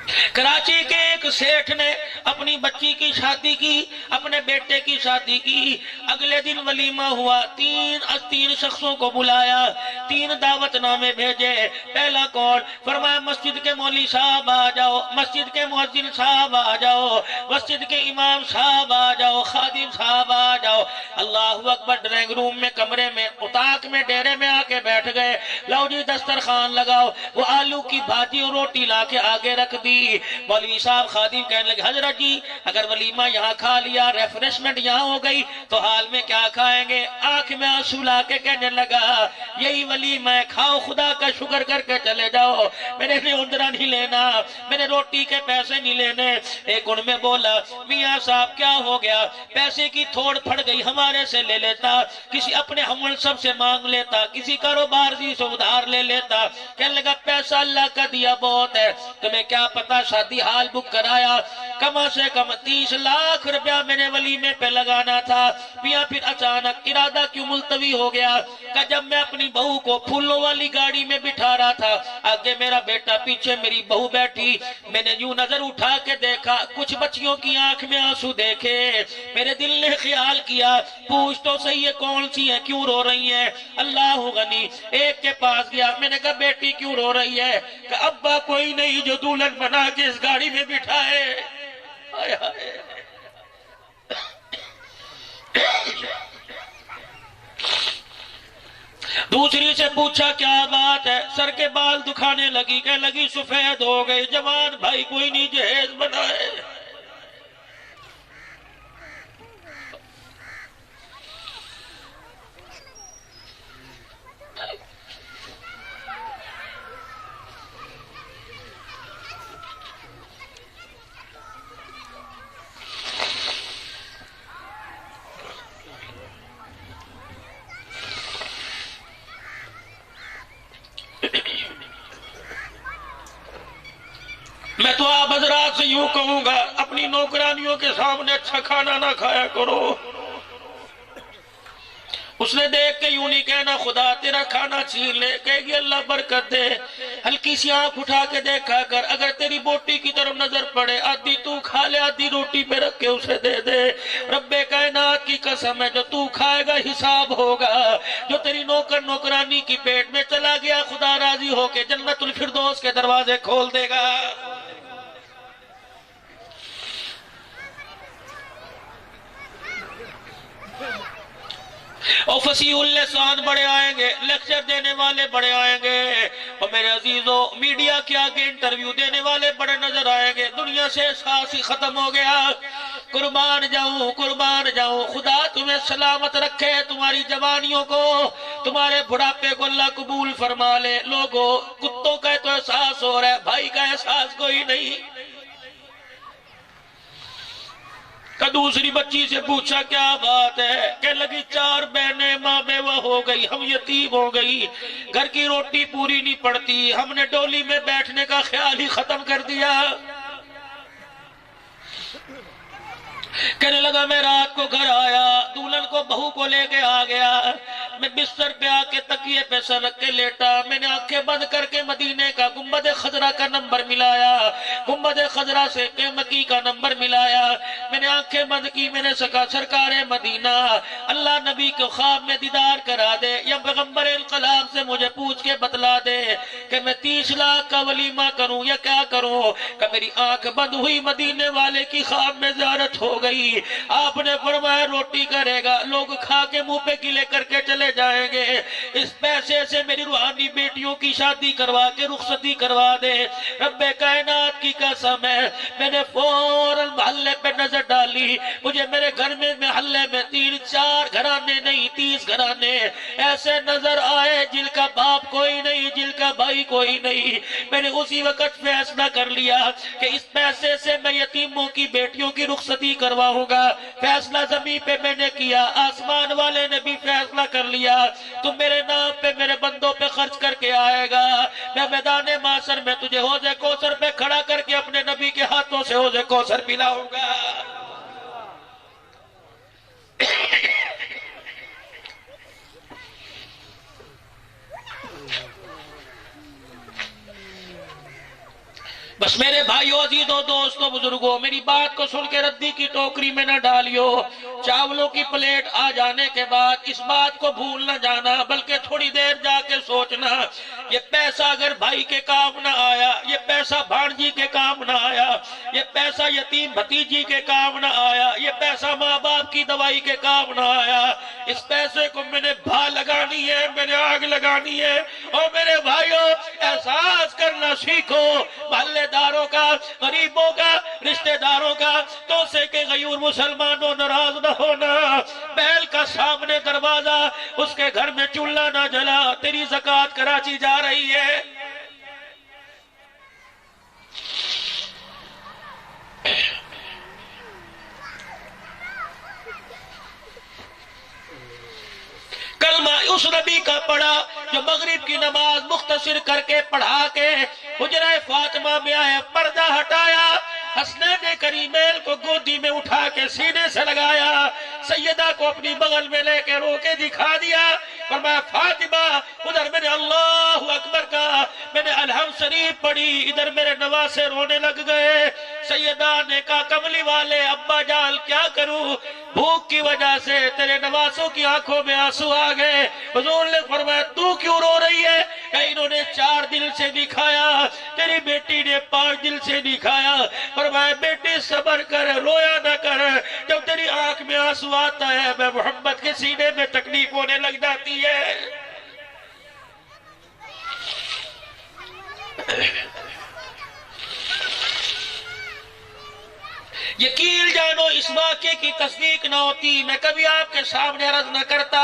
کراچی کے ایک سیٹھ نے اپنی بچی کی شادی کی، اپنے بیٹے کی شادی کی، اگلے دن ولیمہ ہوا، تین شخصوں کو بلایا، 3 دعوت نامے بھیجے۔ پہلا کون؟ فرمایا مسجد کے مولوی صاحب آ جاؤ، مسجد کے مؤذن صاحب آ جاؤ، مسجد کے امام صاحب آ جاؤ، خادم صاحب آ جاؤ۔ اللہ اکبر، ڈرائنگ روم میں، کمرے میں، اتاق میں، ڈیرے میں آ کے بیٹھ گئے۔ لو جی دسترخوان لگاؤ۔ وہ آلو کی بھاجی اور روٹی لا کے آگے رکھ دی۔ مولوی صاحب خادم کہنے لگے حضرت جی اگر ولیمہ یہاں کھا لیا، ریفریشمنٹ یہاں ہو گئی تو حال میں کیا کھائیں گے؟ آنکھ میں آنسو لا کے کہنے لگا یہی ولیمہ ہے، کھاؤ، خدا کا شکر کر کے چلے جاؤ، میرے نے اندرا نہیں لینا، میرے روٹی کے پیسے نہیں لینے۔ ایک ان میں بولا میاں صاحب کیا ہو گیا؟ پیسے کی تھوڑ پھڑ گئی، ہمارے سے لے لیتا، کسی اپنے ہم سب سے مانگ لیتا، کسی کاروبار سے ادھار لے لیتا۔ کہنے لگا پیسہ اللہ کا دیا بہت ہے، تمہیں کیا پتا شادی حال بک کرایا، کم سے کم 30 لاکھ روپیہ میں نے ولیمے پہ لگانا تھا، میاں پھر اچانک ارادہ کیوں ملتوی ہو گیا کہ جب میں اپنی بہو کو پھولوں والی گاڑی میں بٹھا رہا تھا، آگے میرا بیٹا پیچھے میری بہو بیٹھی، میں نے یوں نظر اٹھا کے دیکھا، کچھ بچیوں کی آنکھ میں آنسو دیکھے، میرے دل نے خیال کیا پوچھ تو صحیح ہے کون سی ہیں، کیوں رو رہی ہیں؟ اللہ غنی، ایک کے پاس گیا، میں نے کہا بیٹی کیوں رو رہی ہے؟ کہ ابا کوئی نہیں جو دلہن بنا کے اس گاڑی میں بٹھائے۔ ہائے ہائے۔ دوسری سے پوچھا کیا بات ہے؟ سر کے بال دکھانے لگی، کہنے لگی سفید ہو گئے، جوان بھائی کوئی نہیں جہیز بنائے۔ میں تو آپ حضرات سے یوں کہوں گا اپنی نوکرانیوں کے سامنے اچھا کھانا نہ کھایا کرو۔ اس نے دیکھ کے یوں نہیں کہنا خدا تیرا کھانا چھین لے، کہے گی اللہ برکت دے، ہلکی سی آنکھ اٹھا کے دیکھا کر، اگر تیری بوٹی کی طرف نظر پڑے آدھی تو کھا لے، آدھی روٹی پہ رکھ کے اسے دے دے۔ رب کائنات کی قسم ہے جو تو کھائے گا حساب ہوگا، جو تیری نوکرانی کی پیٹ میں چلا گیا خدا راضی ہو کے جنت الفردوس کے دروازے کھول دے گا۔ اور فصیح اللسان بڑے آئیں گے، لیکچر دینے والے بڑے آئیں گے، اور میرے عزیزو میڈیا کے آگے انٹرویو دینے والے بڑے نظر آئیں گے۔ دنیا سے احساس ہی ختم ہو گیا۔ قربان جاؤں، خدا تمہیں سلامت رکھے، تمہاری جوانیوں کو، تمہارے بڑھاپے کو اللہ قبول فرما لے۔ لوگوں کتوں کا تو احساس ہو رہا ہے، بھائی کا احساس کوئی نہیں۔ کہ دوسری بچی سے پوچھا کیا بات ہے؟ کہنے لگی 4 بہنیں ماں بیوہ ہو گئی، ہم یتیم ہو گئی، گھر کی روٹی پوری نہیں پڑتی، ہم نے ڈولی میں بیٹھنے کا خیال ہی ختم کر دیا۔ کہنے لگا میں رات کو گھر آیا، دولہن کو بہو کو لے کے آ گیا، میں بستر پہ آ کے تکیے پہ سر رکھ کے لیٹا، میں نے آنکھیں بند کر کے مدینے کا گنبد خضرا کا نمبر ملایا، گنبد خضرا سے مکی کا نمبر ملایا، میں نے آنکھیں بند کی، میں نے سکا سرکار مدینہ اللہ نبی کو خواب میں دیدار کرا دے، یا پیغمبر انقلاب سے مجھے پوچھ کے بتلا دے کہ میں 30 لاکھ کا ولیمہ کروں یا کیا کروں۔ کہ میری آنکھ بند ہوئی، مدینے والے کی خواب میں زیارت ہو گئی، آپ نے فرمایا روٹی کرے گا، لوگ کھا کے منہ پہ گلے کر کے چلے جائیں گے، اس پیسے سے میری روحانی بیٹیوں کی شادی کروا کے رخصتی کروا دے۔ رب کائنات کی قسم ہے، میں نے فوراً محلے پہ نظر ڈالی، مجھے میرے گھر میں محلے میں 3-4 گھرانے نہیں 30 گھرانے ایسے نظر آئے جن کا باپ کوئی نہیں، جن کا بھائی کوئی نہیں۔ میں نے اسی وقت فیصلہ کر لیا کہ اس پیسے سے میں یتیموں کی بیٹیوں کی رخصتی کرواؤں گا۔ فیصلہ زمین پہ میں نے کیا، آسمان والے نے بھی فیصلہ کر لیا، تو میرے نام پہ میرے بندوں پہ خرچ کر کے آئے گا، میں میدان معاشر میں تجھے حوض کوثر پہ کھڑا کر کے اپنے نبی کے ہاتھوں سے حوض کوثر پلاؤں گا۔ بس میرے بھائیو عزیزو دوستو بزرگو میری بات کو سن کے ردی کی ٹوکری میں نہ ڈالیو. چاولوں کی پلیٹ آ جانے کے بعد اس بات کو بھول نہ جانا بلکہ تھوڑی دیر جا کے سوچنا یہ پیسہ اگر بھائی کے کام نہ آیا, یہ پیسہ بھانجی کے کام نہ آیا, یہ پیسہ یتیم بھتیجی کے کام نہ آیا, یہ پیسہ ماں باپ کی دوائی کے کام نہ آیا, اس پیسے کو میں نے بھا لگانی ہے, میں نے آگ لگانی ہے. اور میرے بھائیو احساس کرنا سیکھو محلے داروں کا, غریبوں کا, رشتہ داروں کا, تو سے کہ غیور مسلمانوں ناراض نہ ہونا. بیل کا سامنے دروازہ, اس کے گھر میں چولہا نہ جلا, تیری زکوٰۃ کراچی جا رہی ہے. کلمہ اس نبی کا پڑھا جو مغرب کی نماز مختصر کر کے پڑھا کے حجرہ فاطمہ میں آیا, پردہ ہٹایا, حسنین کریمین کو گودی میں اٹھا کے سینے سے لگایا, سیدہ کو اپنی بغل میں لے کے رو کے دکھا دیا, فرمایا فاطمہ ادھر میں نے اللہ اکبر کا, میں نے الحمد شریف پڑھی, ادھر میرے نواسے رونے لگ گئے. سیدہ نے کہا کملی والے ابا جان کیا کروں, بھوک کی وجہ سے تیرے نواسوں کی آنکھوں میں آنسو آ گئے. حضور نے فرمایا تو کیوں رو رہی ہے؟ کہ انہوں نے 4 دل سے دکھایا, تیری بیٹی نے 5 دل سے دکھایا. فرمایا بیٹی صبر کر, رویا نہ کر, جب تیری آنکھ میں آنسو آتا ہے میں محمد کے سینے میں تکلیف ہونے لگ جاتی ہے. یقین جانو اس واقعے کی تصدیق نہ ہوتی میں کبھی آپ کے سامنے عرض نہ کرتا.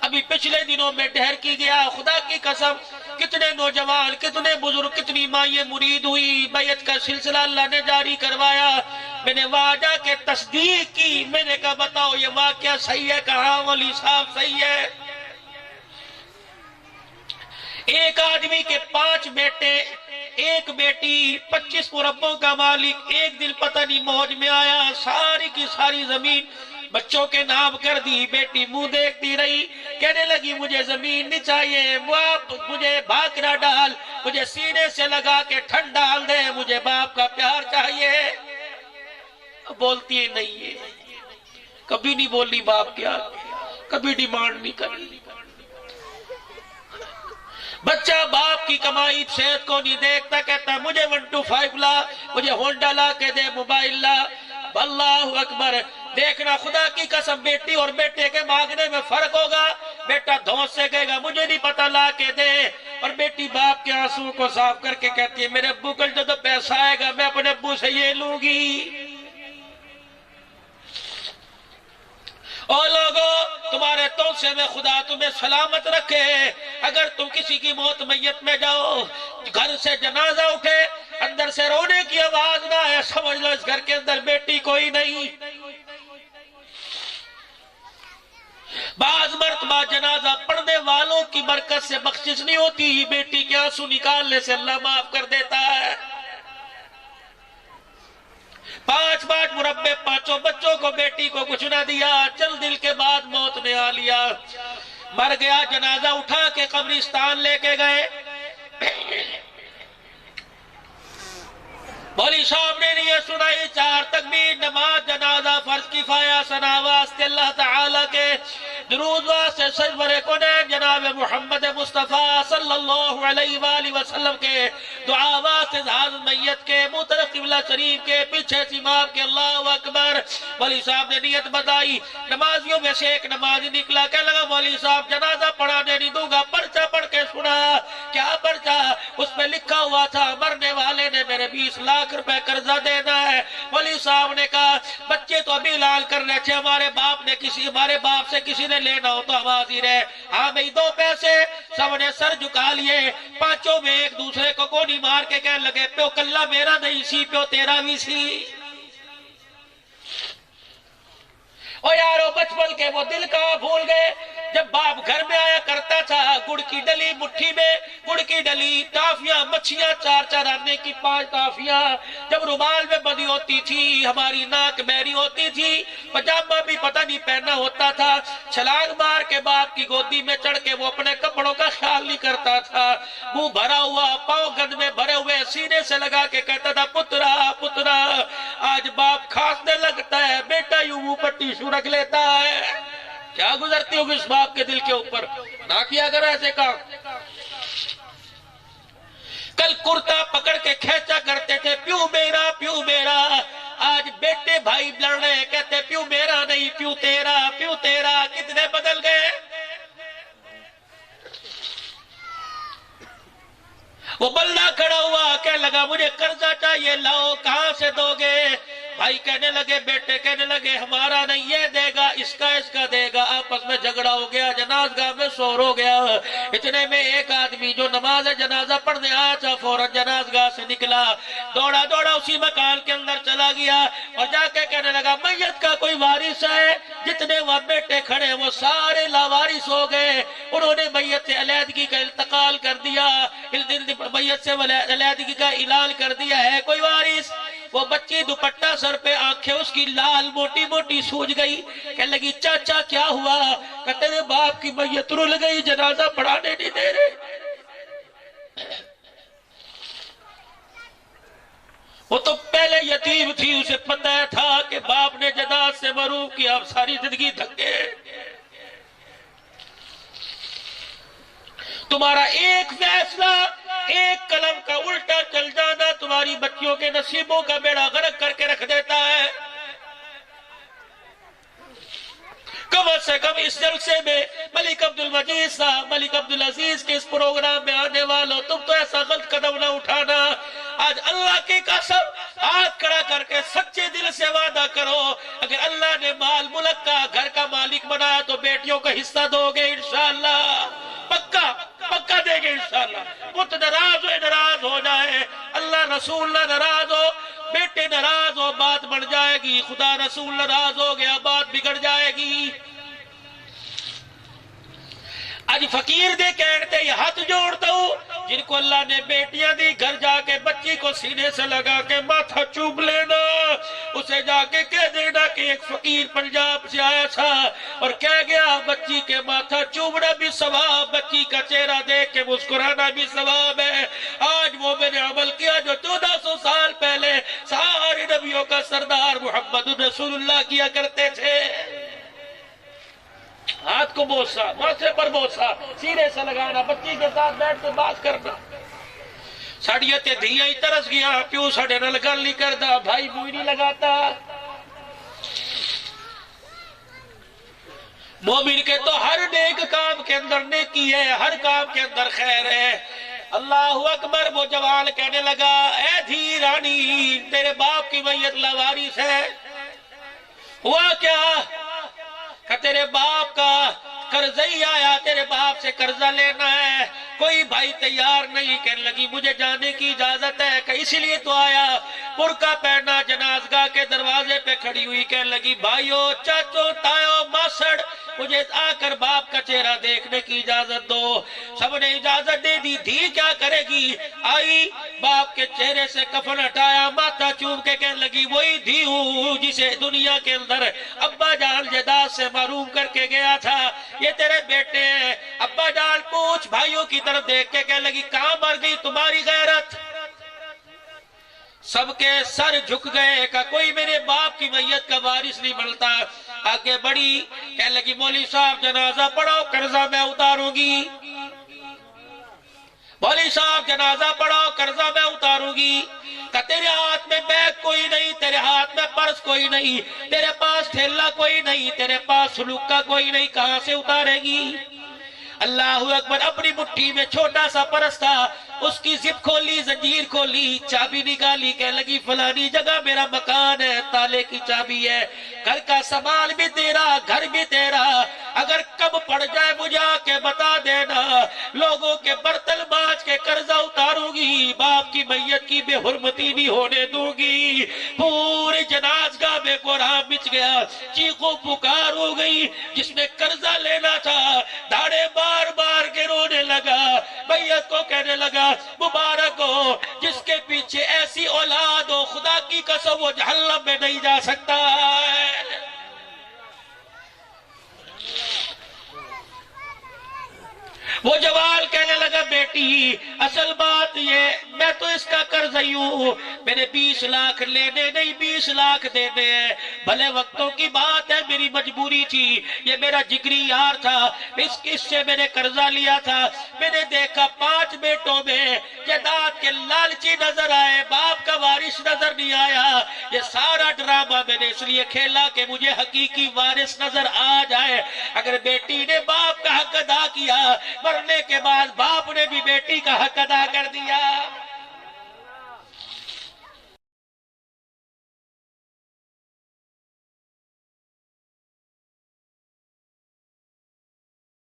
ابھی پچھلے دنوں میں ڈھیر کی گیا, خدا کی قسم کتنے نوجوان, کتنے بزرگ, کتنی مائیں مرید ہوئی, بیعت کا سلسلہ اللہ نے جاری کروایا. میں نے وہاں جا کے تصدیق کی, میں نے کہا بتاؤ یہ واقعہ صحیح ہے؟ کہاں ولی صاحب صحیح ہے. ایک آدمی کے 5 بیٹے, ایک بیٹی, 25 مربوں کا مالک. ایک دن پتہ نہیں موج میں آیا, ساری کی ساری زمین بچوں کے نام کر دی. بیٹی منہ دیکھتی رہی, کہنے لگی مجھے زمین نہیں چاہیے, مجھے بھاکرا ڈال, مجھے سینے سے لگا کے ٹھنڈ ڈال دے, مجھے باپ کا پیار چاہیے. بولتی نہیں ہے, کبھی نہیں بولی باپ کیا, کبھی ڈیمانڈ نہیں کری. بچہ باپ کی کمائی صحت کو نہیں دیکھتا, کہتا مجھے 125 لا, مجھے ہونڈا لا کے دے, موبائل لا. اللہ اکبر. دیکھنا خدا کی قسم بیٹی اور بیٹے کے مانگنے میں فرق ہوگا. بیٹا دھونس سے کہے گا مجھے نہیں پتا لا کے دے, اور بیٹی باپ کے آنسو کو صاف کر کے کہتی ہے میرے ابو کل جو پیسہ آئے گا میں اپنے ابو سے یہ لوں گی. اور لوگوں تمہارے توسے میں خدا تمہیں سلامت رکھے. اگر تم کسی کی موت میت میں جاؤ, گھر سے جنازہ اٹھے, اندر سے رونے کی آواز نہ آئے, سمجھ لو اس گھر کے اندر بیٹی کوئی نہیں. بعض مرتبہ جنازہ پڑھنے والوں کی برکت سے بخشش نہیں ہوتی, بیٹی کے آنسو نکالنے سے اللہ معاف کر دیتا ہے. 5 مربے, 5 بچوں کو, بیٹی کو کچھ نہ دیا. چند دل کے بعد موت نے آ لیا, مر گیا. جنازہ اٹھا کے قبرستان لے کے گئے. مولوی صاحب نے یہ سنائی 4 تکبیر, نماز, جنازہ, فرض کفایہ, ثنا واسطے اللہ تعالیٰ کے, درود واسطے سرور کونین جناب محمد مصطفیٰ صلی اللہ علیہ وآلہ وسلم کے, دعا واسطے حاضر میت کے, منہ قبلہ شریف کے, پیچھے امام کے. اللہ اکبر. مولوی صاحب نے نیت بتائی. نمازیوں میں سے ایک نمازی نکلا, کہنے لگا مولوی صاحب جنازہ پڑھانے نہیں دوں گا. پرچہ پڑھ کے سنا. کیا پرچہ؟ اس میں لکھا ہوا تھا مرنے والے نے میرے 20 لاکھ روپے قرضہ دینا ہے. مولوی صاحب نے کہا بچے تو ابھی اعلان کر رہے تھے, ہمارے باپ سے کسی نے لینا ہو تو ہم حاضر ہیں. ہاں بھئی 2 پیسے. سب نے سر جھکا لیے. 5 میں ایک دوسرے کو گولی مار کے کہنے لگے پیو کلہ میرا نہیں سی, پیو تیرا بھی سی. او یارو بچپن کے وہ دل کہاں بھول گئے جب باپ گھر میں آیا کرتا تھا، گڑ کی ڈلی مٹھی میں، گڑ کی ڈلی، ٹافیاں، مچھیاں 4 آنے کی 5 ٹافیاں، جب رومال میں بندھی ہوتی تھی، ہماری ناک بہری ہوتی تھی، پجامہ بھی پتہ نہیں پہننا ہوتا تھا، چھلانگ مار کے باپ کی گودی میں چڑھ کے وہ اپنے کپڑوں کا خیال نہیں کرتا تھا، منہ بھرا ہوا، پاؤں گند میں بھرے ہوئے، سینے سے لگا کے کہتا تھا پترا پترا۔ آج باپ کھانسنے لگتا ہے، بیٹا یوں منہ پر ٹیشو رکھ لیتا ہے۔ کیا گزرتی ہوگی اس باپ کے دل کے اوپر؟ نہ کیا کرو ایسے کام۔ کل کرتا پکڑ کے کھینچا کرتے تھے، پیو میرا پیو میرا۔ آج بیٹے بھائی لڑ رہے ہیں، کہتے پیو میرا نہیں، پیو تیرا پیو تیرا۔ کتنے بدل گئے۔ وہ بلہ کھڑا ہوا کہنے لگا مجھے قرضہ چاہیے، لاؤ، کہاں سے دو گے؟ بھائی کہنے لگے، بیٹے کہنے لگے ہمارا نہیں، یہ دے گا، اس کا دے گا۔ آپس میں جھگڑا ہو گیا، جنازگاہ میں شور ہو گیا۔ اتنے میں ایک آدمی جو نماز جنازہ پڑھنے آیا تھا فوراً جنازگاہ سے نکلا، دوڑا دوڑا اسی مکان کے اندر چلا گیا اور جا کے کہنے لگا میت کا کوئی وارث ہے؟ جتنے وہاں بیٹے کھڑے وہ سارے لاوارث ہو گئے۔ انہوں نے میت سے علیحدگی کا انتقال کر دیا، میت سے علیحدگی کا اعلان کر دیا ہے، کوئی وارث؟ وہ بچی دوپٹہ سر پہ، آنکھیں اس کی لال موٹی موٹی سوج گئی، کہنے لگی چاچا کیا ہوا؟ کہتے ہیں باپ کی میت رول گئی، جنازہ پڑھانے نہیں دے رہے۔ وہ تو پہلے یتیم تھی، اسے پتہ تھا کہ باپ نے جناز سے محروم کیا، اب ساری زندگی دھکے۔ تمہارا ایک فیصلہ، ایک قلم کا الٹا چل جانا تمہاری بچیوں کے نصیبوں کا بیڑا غرق کر کے رکھ دیتا ہے۔ کم سے کم اس جلسے میں ملک عبدالمجید صاحب، ملک عبدالعزیز کے اس پروگرام میں آنے والوں، تم تو ایسا غلط قدم نہ اٹھانا۔ آج اللہ کی قسم ہاتھ کھڑا کر کے سچے دل سے وعدہ کرو، اگر اللہ نے مال ملک کا گھر کا مالک بنایا تو بیٹیوں کا حصہ دو گے انشاءاللہ، پکا پکا دے گے انشاءاللہ۔ پت ناراض ہو جائے، اللہ رسول نہ ناراض ہو، بیٹے ناراض ہو، بات بڑھ جائے گی، خدا رسول ناراض ہو گیا بات بگڑ جائے گی۔ آج فقیر دے کہتے یہ ہاتھ جوڑتا ہوں جن کو اللہ نے بیٹیاں دی، گھر جا کے بچی کو سینے سے لگا کے ماتھا چوب لینا، اسے جا کے کہہ دینا کہ ایک فقیر پنجاب سے آیا تھا اور کہہ گیا بچی کے ماتھا چوبنا بھی ثواب، بچی کا چہرہ دیکھ کے مسکرانا بھی ثواب ہے۔ آج وہ میں نے عمل کیا جو 1400 سال پہلے سارے نبیوں کا سردار محمد رسول اللہ کیا کرتے تھے۔ ہاتھ کو بوسا، ماتھے پر بوسا، سینے سے لگانا، بچی کے ساتھ بیٹھ کے بات کرنا۔ ساڑیاں تے دھیاں ہی ترس گیا، پیو ساڑے نہ لگا نہیں کردا، بھائی بوئی نہیں لگاتا۔ مومن کے تو ہر نیک کام کے اندر نیکی ہے، ہر کام کے اندر خیر ہے۔ اللہ اکبر۔ وہ جوان کہنے لگا اے دھی رانی، تیرے باپ کی میت لاوارث ہے۔ ہوا کیا؟ کہ تیرے باپ کا قرضہ ہی آیا، تیرے باپ سے قرضہ لینا ہے، کوئی بھائی تیار نہیں۔ کہنے لگی مجھے جانے کی اجازت ہے، کہ اسی لیے تو آیا۔ برقع پہنا جنازگاہ کے دروازے پہ کھڑی ہوئی کہنے لگی بھائیو، چاچو، تایو، ماسڑ، مجھے آ کر باپ کا چہرہ دیکھنے کی اجازت دو۔ سب نے اجازت دے دی۔ دھی کیا کرے گی؟ آئی، باپ کے چہرے سے کفن ہٹایا، ماتھا چوم کے کہنے لگی وہی دھی ہوں جسے دنیا کے اندر ابا جان جائیداد سے محروم کر کے گیا تھا، یہ تیرے بیٹے ہیں۔ ابا جان پوچھ بھائیوں کی طرف دیکھ کے کہنے لگی کہاں مر گئی تمہاری غیرت؟ سب کے سر جھک گئے کہ کوئی میرے باپ کی میت کا وارث نہیں بنتا۔ آگے بڑی، کہنے لگی مولوی صاحب جنازہ پڑھو، قرضہ میں اتاروں گی۔ مولوی صاحب جنازہ پڑھو، قرضہ میں اتاروں گی۔ کہ تیرے ہاتھ میں بیگ کوئی نہیں، تیرے ہاتھ میں پرس کوئی نہیں، تیرے پاس تھیلا کوئی نہیں، تیرے پاس سلوکا کوئی نہیں، کہاں سے اتارے گی؟ اللہ اکبر۔ اپنی مٹھی میں چھوٹا سا پرس تھا، اس کی زپ کھولی، زنجیر کھولی، چابی نکالی، کہنے لگی فلانی جگہ میرا مکان ہے، تالے کی چابی ہے، گھر کا سامان بھی تیرا، گھر بھی تیرا، اگر کب پڑ جائے مجھے آ کے بتا دینا، لوگوں کے برتن مانج کے قرضہ اتاروں گی، باپ کی میت کی بے حرمتی بھی ہونے دوں گی۔ پورے جنازگاہ میں کو راہ بچ گیا، چیخو پکار ہو گئی، جس نے قرضہ لینا تھا داڑے بار بار کے رونے لگا، بیعت کو کہنے لگا مبارک ہو جس کے پیچھے ایسی اولاد ہو، خدا کی قسم وہ جہنم میں نہیں جا سکتا ہے۔ وہ جوال کہنے لگا بیٹی اصل بات یہ میں تو اس کا قرضی ہوں، میں نے 20 لاکھ لینے نہیں 20 لاکھ دینے ہیں، بھلے وقتوں کی بات ہے میری مجبوری تھی، یہ میرا جگری یار تھا، اس سے میں نے قرضہ لیا تھا، میں نے دیکھا 5 بیٹوں میں جائیداد کے لالچی نظر آئے، باپ کا وارث نظر نہیں آیا، یہ سارا ڈرامہ میں نے اس لیے کھیلا کہ مجھے حقیقی وارث نظر آ جائے۔ اگر بیٹی نے باپ کا حق ادا کیا، مرنے کے بعد باپ نے بھی بیٹی کا حق ادا کر دیا۔